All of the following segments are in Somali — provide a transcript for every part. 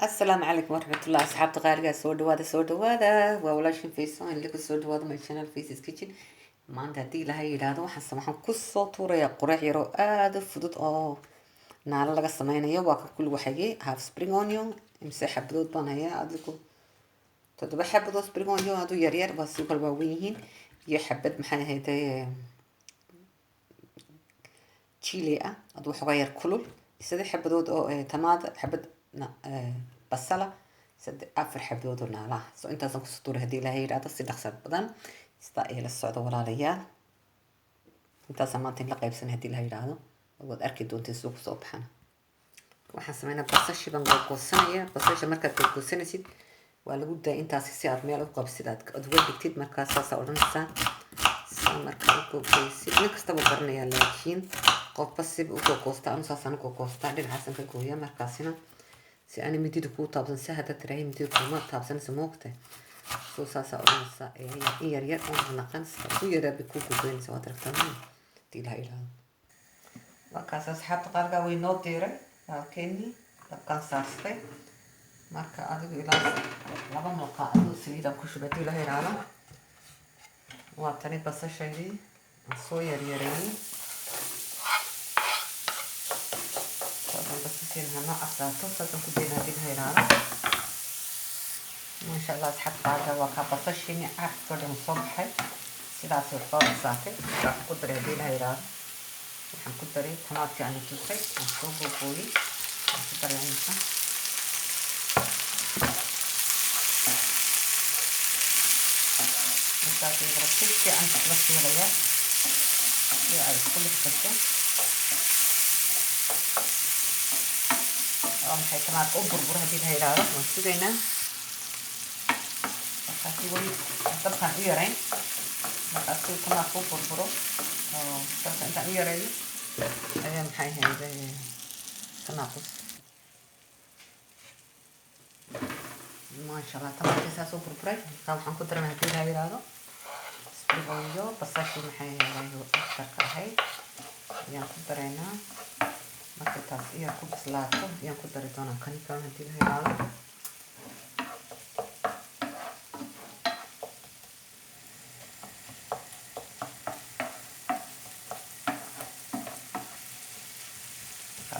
السلام عليكم ورحمة الله أصحاب غالية soo dhawaada waa walaashin fayso in laga soo dhawaado my channel Faces Kitchen maanta haddii ilaahay yidhaahdo waxaan kusoo tuurayaa quraac yar oo aada u fudud oo naalo laga sameynayo waa ka kulli waxayay half spring onion imse xabadood baan hayaa adigu 7 xabadood spring onion aad u yaryar waa si kala waaweyn yihiin iyo xabad maxay ahayd chili ah aad waxoogaa yar kulul 3 xabadood oo tamaad xabad basala 4 xabadood oo naalaha soo intaasaan kusoo tuuray haddii ilaahay yidhaahdo si dhaqso badan sidaa ay la socdo walaalayaal intaasaan maanta in la qaybsanay haddii ilaahay yidhaahdo waad arki doonteen sida kusoo baxana waxaan sameynaa basasha baan goosanaya basasha markaad goosanaysid waa lagu daa intaasi si aad meel u qabsid aad uga dhigtid markaas saasaa odhanaysaa saa markaa u googaysid nin kastaba garanayaa laakiin qofba siba u googoosta anu saasaan u googoostaa dhinacaasaan ka gooyaa markaasina si aan midida kuu taabsan si hadda tirahay midida kuma taabsanaysa moogta soo saasaa odhanaysaa in yar yar oo naqan u yaraa bay kuu gogoynaysa waad aragtaa hadii ilaha ilaahdo markaas asxaabta qaargaa way noo diiray halkeenii dabkaan saarstay marka adigu ilaa 2 malqacdood saliidaan ku shubay hadii ilaha ilaahdo waa tani basashaydii aan soo yaryareeyey basashiina hanoo casaato saasaan ku daynaa hadii ilaha ilaahdo maasha allah asxaabta qaargaa waa kaa basashiini carafkoo dhan soo baxay sidaasay soo casaatay waxaan ku daray hadii ilaha ilaahdo waxaan ku daray tamaadkii aan tusay aan soo googooyey waxaan ku daray imika markaas iyadana si fiican la shiilayaa si ay isku dhex gasho waa maxay tamaadka u burbur haddii ilaha yidhaahdo waan sugaynaa markaasi weli dabkaan u yarayn markaas si tamaadka u burburo oo dabka intaan u yareeyo ayaa maxay ahayd tanaaqus maasha allah tamaadkii saas u burburay markaa waxaan ku daranaa haddii ilaha yidhaahdo spring onion basashii maxay ahayd askarka ahayd ayaan ku daraynaa marka taas iyo ku bislaato ayaan ku dari doonaa kani kalan haddii ilaha yidhaahdo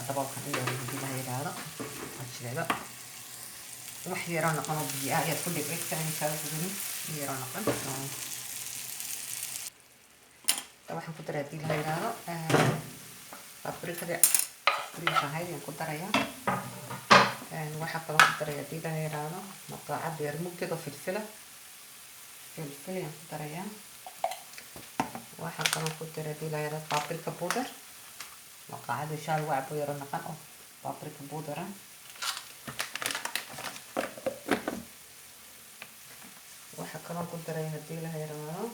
daboolkan u yaray haddii ilaha yidhaahdo ajireedo wax yaroo noqon oo biyo ah ayaad ku dhigaysaa in kaaga gudanin yaroo noqon waxaan ku daray haddii ilaha yidhaahdo paprikada greenka ahayd ayaan ku darayaa waxaa kaloo ku daraya haddii ilaha yidhaahdo maqaacad yar muggeed oo filfil ayaan ku darayaa waxaa kaloo ku daray haddii ilaha yidhaahdo paprika powder maqaacada shaal wacbo yaro noqon oo paprika powder ah waxaa kaloo ku daray haddii ilaha yidhaahdo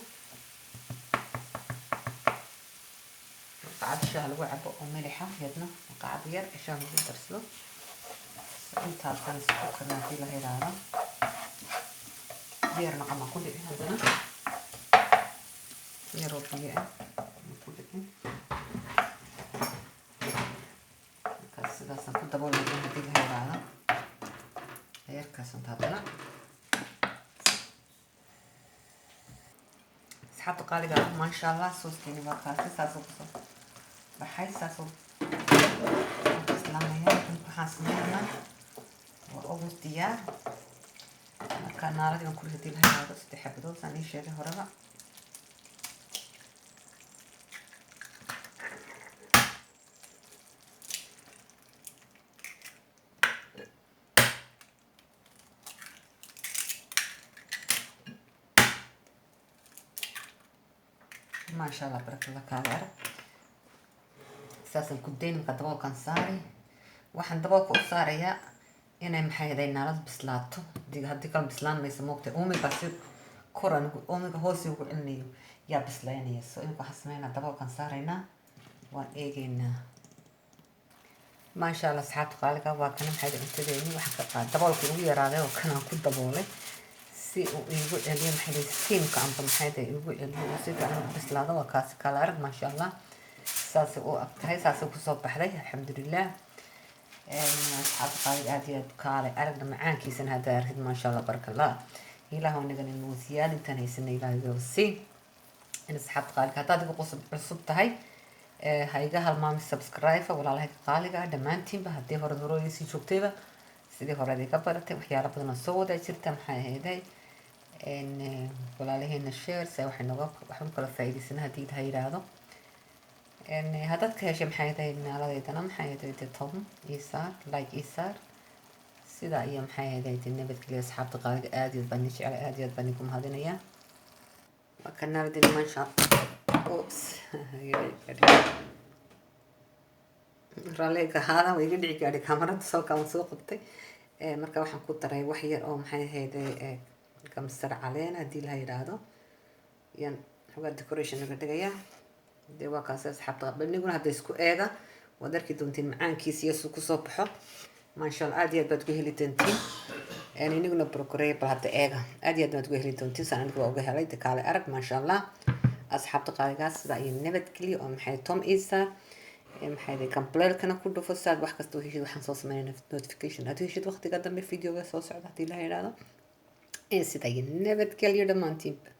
maqaacad shaah lagu cabo oo milixa yadna maqaacad yar shaah lagu darsado intaasaan isku karnaa haddii ilaha yidhaahdo yar noqon ma ku dhicin haddana yaroo biyo ah ma ku dhicin markaas sidaasaan ku daboolaya haddii ilaha yidhaahdo yarkaasaan haddana asxaabta qaaliga maasha allah sooskeeni waa kaasi saasoo kusoo baxay saasoo islaamaya waxaan sameynaynaa waa almost diyaar marka naaladii baan kuri haddii ilaha yidhaahdo 3 xabadood saan ii sheegay horeba maasha allah barakallah kaaga arag saasaan ku dayn marka daboolkan saari waxaan daboolka u saarayaa inay maxay ahayd naalad bislaato haddii kala bislaan maysa moogta uumiga si koran uumiga hoos ugu celinayo yaa bislaynaya soo imika waxaan sameynaa daboolkan saaraynaa waan eegaynaa maasha allah asxaabta qaaliga waa kana maxay cuntadeeni waxaan ka qaad daboolka ugu yaraaday oo kanaan ku daboolay si uu igu celiyo maxay ahayd steamka amba maxay ahayd igu celiyo si fiican u bislaado waa kaasi kala arag maasha allah saas oo agtahay saas ku soo baxday alxamdulilah أصحاب قاعد عادي كالي أرجع معاك يسنها دار ما شاء الله بارك الله إلى هون نقول إنه زيادة تاني سنة إلى يوسي إن أصحاب قاعد كاتاد بقصب عصبت هاي جاه المام سبسكرايب ولا على قالقة دمانتين بهدي هردورو يسي شوكتيبا سيدي هردي كبرت وحيا ربنا الصوت جرت محي هيداي إن ولا عليه إن الشير سوي حنا وحنا كل فايدة سنة هديد هاي هذا إن هذا كهش محي هيداي إن على ذي تنام محي هيداي توم يسار لايك يسار سيدا أيام محي هيداي النبت كلي أصحاب دقائق آدي بنيش على آدي بنيكم هذا نيا وكنا بدي ما شاء أوبس raalliga ahaada way iga dhici gaadhay kamarada soo kaban soo qabtay marka waxaan ku daray wax yar oo maxay ahayd kamsar caleen haddii la yidhaahdo yan xogaa decoration laga dhigayaa dee waa kaasi asxaabta baniguna hadda isku eega waad arki doontiin macaankiisa iyo suu kusoo baxo maasha allah aad iyo aad baad uga heli doontiin iniguna brocoreya bal hadda eega aad iyo aad baad uga heli doontiin saan aniga waa uga helay dekaale arag maasha allah asxaabta qaaligaas sidaa iyo nabadgeliyo oo maxay tom isa maxay kambalelkana ku dhufo saad wax kasta u heshid waxaan soo sameynaa notification aad u heshid waqtiga dambe videoga soo socda haddii la yidhaahdo sida iyo nabadgelyo dhammaantiinba